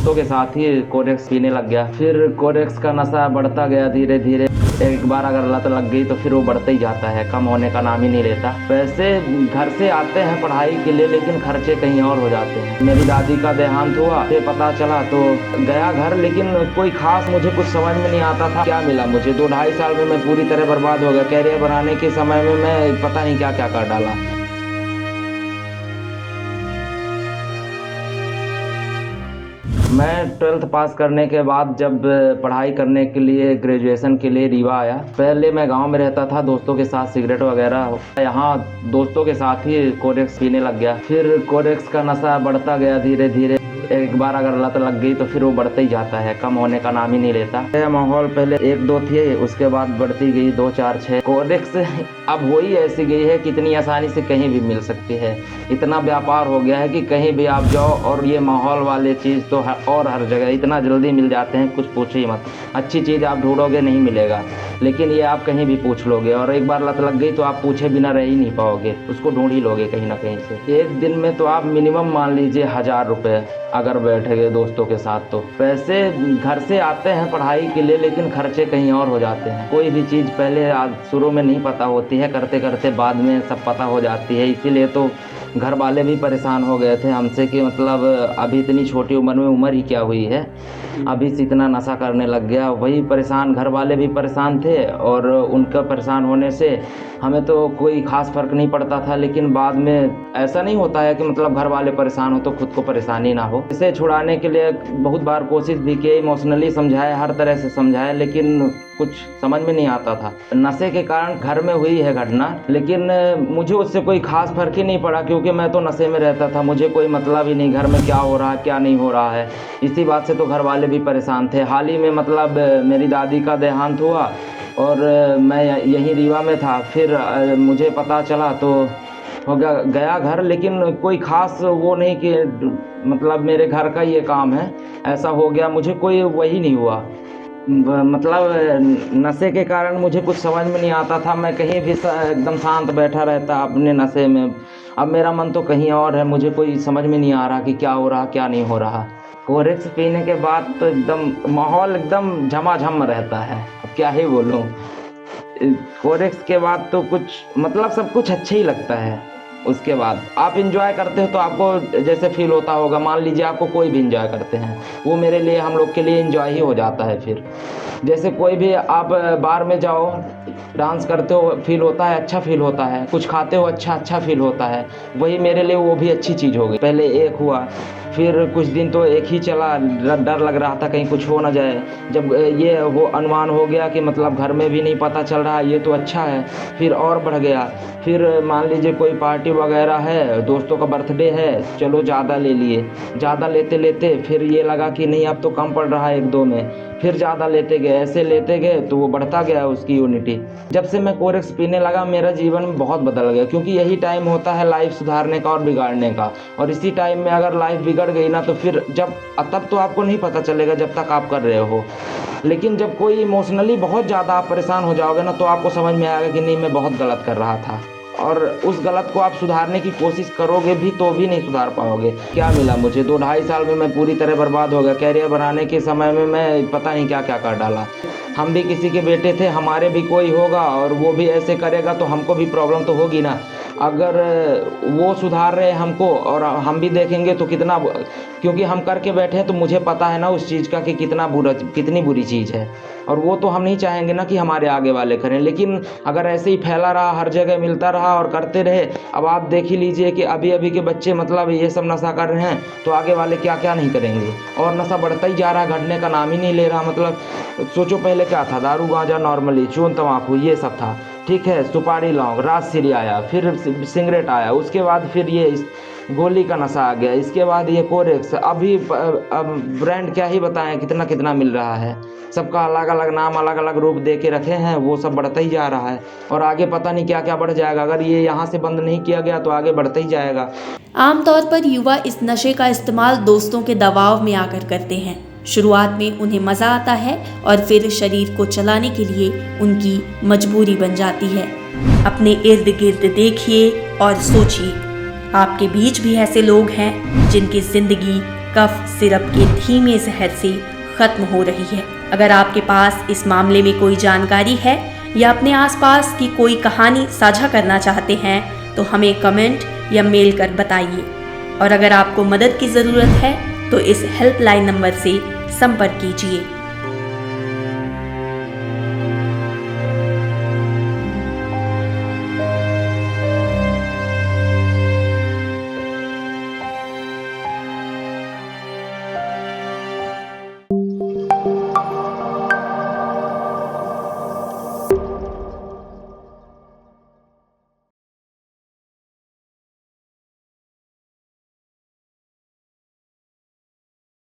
दोस्तों के साथ ही कोरेक्स पीने लग गया। फिर कोरेक्स का नशा बढ़ता गया धीरे धीरे। एक बार अगर लत लग गई तो फिर वो बढ़ता ही जाता है, कम होने का नाम ही नहीं लेता। वैसे घर से आते हैं पढ़ाई के लिए, लेकिन खर्चे कहीं और हो जाते हैं। मेरी दादी का देहांत हुआ, फिर पता चला तो गया घर, लेकिन कोई खास मुझे कुछ समझ में नहीं आता था क्या मिला मुझे। 2-2.5 साल में मैं पूरी तरह बर्बाद हो गया। कैरियर बनाने के समय में मैं पता नहीं क्या क्या कर डाला। मैं 12th पास करने के बाद जब पढ़ाई करने के लिए ग्रेजुएशन के लिए रीवा आया, पहले मैं गांव में रहता था दोस्तों के साथ सिगरेट वगैरह, यहाँ दोस्तों के साथ ही कोरेक्स पीने लग गया। फिर कोरेक्स का नशा बढ़ता गया धीरे धीरे। एक बार अगर लत लग गई तो फिर वो बढ़ता ही जाता है, कम होने का नाम ही नहीं लेता। यह माहौल पहले 1-2 थे, उसके बाद बढ़ती गई 2-4-6। कोरेक्स अब वही ऐसी गई है कि इतनी आसानी से कहीं भी मिल सकती है। इतना व्यापार हो गया है कि कहीं भी आप जाओ, और ये माहौल वाले चीज़ तो और हर जगह इतना जल्दी मिल जाते हैं, कुछ पूछो ही मत। अच्छी चीज़ आप ढूंढोगे नहीं मिलेगा, लेकिन ये आप कहीं भी पूछ लोगे, और एक बार लत लग गई तो आप पूछे बिना रह ही नहीं पाओगे, उसको ढूंढ ही लोगे कहीं ना कहीं से। एक दिन में तो आप मिनिमम मान लीजिए 1000 रुपये अगर बैठेंगे दोस्तों के साथ तो। पैसे घर से आते हैं पढ़ाई के लिए, लेकिन खर्चे कहीं और हो जाते हैं। कोई भी चीज़ पहले शुरू में नहीं पता होती है, करते करते बाद में सब पता हो जाती है। इसीलिए तो घर वाले भी परेशान हो गए थे हमसे कि मतलब अभी इतनी छोटी उम्र में, उम्र ही क्या हुई है, अभी से इतना नशा करने लग गया। वही परेशान, घर वाले भी परेशान थे, और उनका परेशान होने से हमें तो कोई ख़ास फ़र्क नहीं पड़ता था। लेकिन बाद में ऐसा नहीं होता है कि मतलब घर वाले परेशान हो तो खुद को परेशानी ना हो। इसे छुड़ाने के लिए बहुत बार कोशिश भी की, इमोशनली समझाया, हर तरह से समझाया, लेकिन कुछ समझ में नहीं आता था। नशे के कारण घर में हुई है घटना, लेकिन मुझे उससे कोई खास फर्क ही नहीं पड़ा, क्योंकि मैं तो नशे में रहता था। मुझे कोई मतलब ही नहीं घर में क्या हो रहा है क्या नहीं हो रहा है। इसी बात से तो घर वाले भी परेशान थे। हाल ही में मतलब मेरी दादी का देहांत हुआ, और मैं यहीं रीवा में था। फिर मुझे पता चला तो हो गया घर, लेकिन कोई ख़ास वो नहीं कि मतलब मेरे घर का ये काम है, ऐसा हो गया। मुझे कोई वही नहीं हुआ, मतलब नशे के कारण मुझे कुछ समझ में नहीं आता था। मैं कहीं भी एकदम शांत बैठा रहता अपने नशे में। अब मेरा मन तो कहीं और है, मुझे कोई समझ में नहीं आ रहा कि क्या हो रहा क्या नहीं हो रहा। कोरेक्स पीने के बाद तो एकदम माहौल एकदम झमाझम रहता है, अब क्या ही बोलूँ। कोरेक्स के बाद तो कुछ मतलब सब कुछ अच्छा ही लगता है। उसके बाद आप इंजॉय करते हो तो आपको जैसे फील होता होगा, मान लीजिए आपको कोई भी इंजॉय करते हैं, वो मेरे लिए, हम लोग के लिए इंजॉय ही हो जाता है। फिर जैसे कोई भी आप बार में जाओ, डांस करते हो, फील होता है, अच्छा फील होता है। कुछ खाते हो, अच्छा फील होता है। वही मेरे लिए वो भी अच्छी चीज़ हो गई। पहले एक हुआ, फिर कुछ दिन तो एक ही चला, डर लग रहा था कहीं कुछ हो ना जाए। जब ये वो अनुमान हो गया कि मतलब घर में भी नहीं पता चल रहा, ये तो अच्छा है, फिर और बढ़ गया। फिर मान लीजिए कोई पार्टी वगैरह है, दोस्तों का बर्थडे है, चलो ज़्यादा ले लिए। ज़्यादा लेते लेते फिर ये लगा कि नहीं अब तो कम पड़ रहा है 1-2 में, फिर ज़्यादा लेते गए। ऐसे लेते गए तो वो बढ़ता गया उसकी यूनिटी। जब से मैं कोरेक्स पीने लगा मेरा जीवन बहुत बदल गया, क्योंकि यही टाइम होता है लाइफ सुधारने का और बिगाड़ने का। और इसी टाइम में अगर लाइफ बिगड़ गई ना तो फिर तब तो आपको नहीं पता चलेगा जब तक आप कर रहे हो। लेकिन जब कोई इमोशनली बहुत ज़्यादा आप परेशान हो जाओगे ना, तो आपको समझ में आएगा कि नहीं मैं बहुत गलत कर रहा था, और उस गलत को आप सुधारने की कोशिश करोगे भी तो भी नहीं सुधार पाओगे। क्या मिला मुझे, 2-2.5 साल में मैं पूरी तरह बर्बाद हो गया। कैरियर बनाने के समय में मैं पता नहीं क्या क्या कर डाला। हम भी किसी के बेटे थे, हमारे भी कोई होगा और वो भी ऐसे करेगा तो हमको भी प्रॉब्लम तो होगी ना। अगर वो सुधार रहे हमको और हम भी देखेंगे तो कितना, क्योंकि हम करके बैठे हैं तो मुझे पता है ना उस चीज़ का कि कितनी बुरी चीज़ है, और वो तो हम नहीं चाहेंगे ना कि हमारे आगे वाले करें। लेकिन अगर ऐसे ही फैला रहा, हर जगह मिलता रहा और करते रहे, अब आप देख ही लीजिए कि अभी के बच्चे मतलब ये सब नशा कर रहे हैं तो आगे वाले क्या क्या नहीं करेंगे। और नशा बढ़ता ही जा रहा, घटने का नाम ही नहीं ले रहा। मतलब सोचो पहले क्या था, दारू गांजा नॉर्मली, चून तम्बाकू ये सब था, ठीक है, सुपारी लौंग, राजश्री आया, फिर सिगरेट आया, उसके बाद फिर ये गोली का नशा आ गया, इसके बाद ये कोरेक्स। अभी अब ब्रांड क्या ही बताएं कितना कितना मिल रहा है। सबका अलग अलग नाम, अलग अलग रूप दे के रखे हैं, वो सब बढ़ता ही जा रहा है। और आगे पता नहीं क्या क्या बढ़ जाएगा। अगर ये यहाँ से बंद नहीं किया गया तो आगे बढ़ता ही जाएगा। आमतौर पर युवा इस नशे का इस्तेमाल दोस्तों के दबाव में आकर करते हैं। शुरुआत में उन्हें मज़ा आता है और फिर शरीर को चलाने के लिए उनकी मजबूरी बन जाती है। अपने इर्द गिर्द देखिए और सोचिए, आपके बीच भी ऐसे लोग हैं जिनकी जिंदगी कफ सिरप के धीमे जहर से खत्म हो रही है। अगर आपके पास इस मामले में कोई जानकारी है या अपने आसपास की कोई कहानी साझा करना चाहते हैं तो हमें कमेंट या मेल कर बताइए। और अगर आपको मदद की ज़रूरत है तो इस हेल्पलाइन नंबर से संपर्क कीजिए।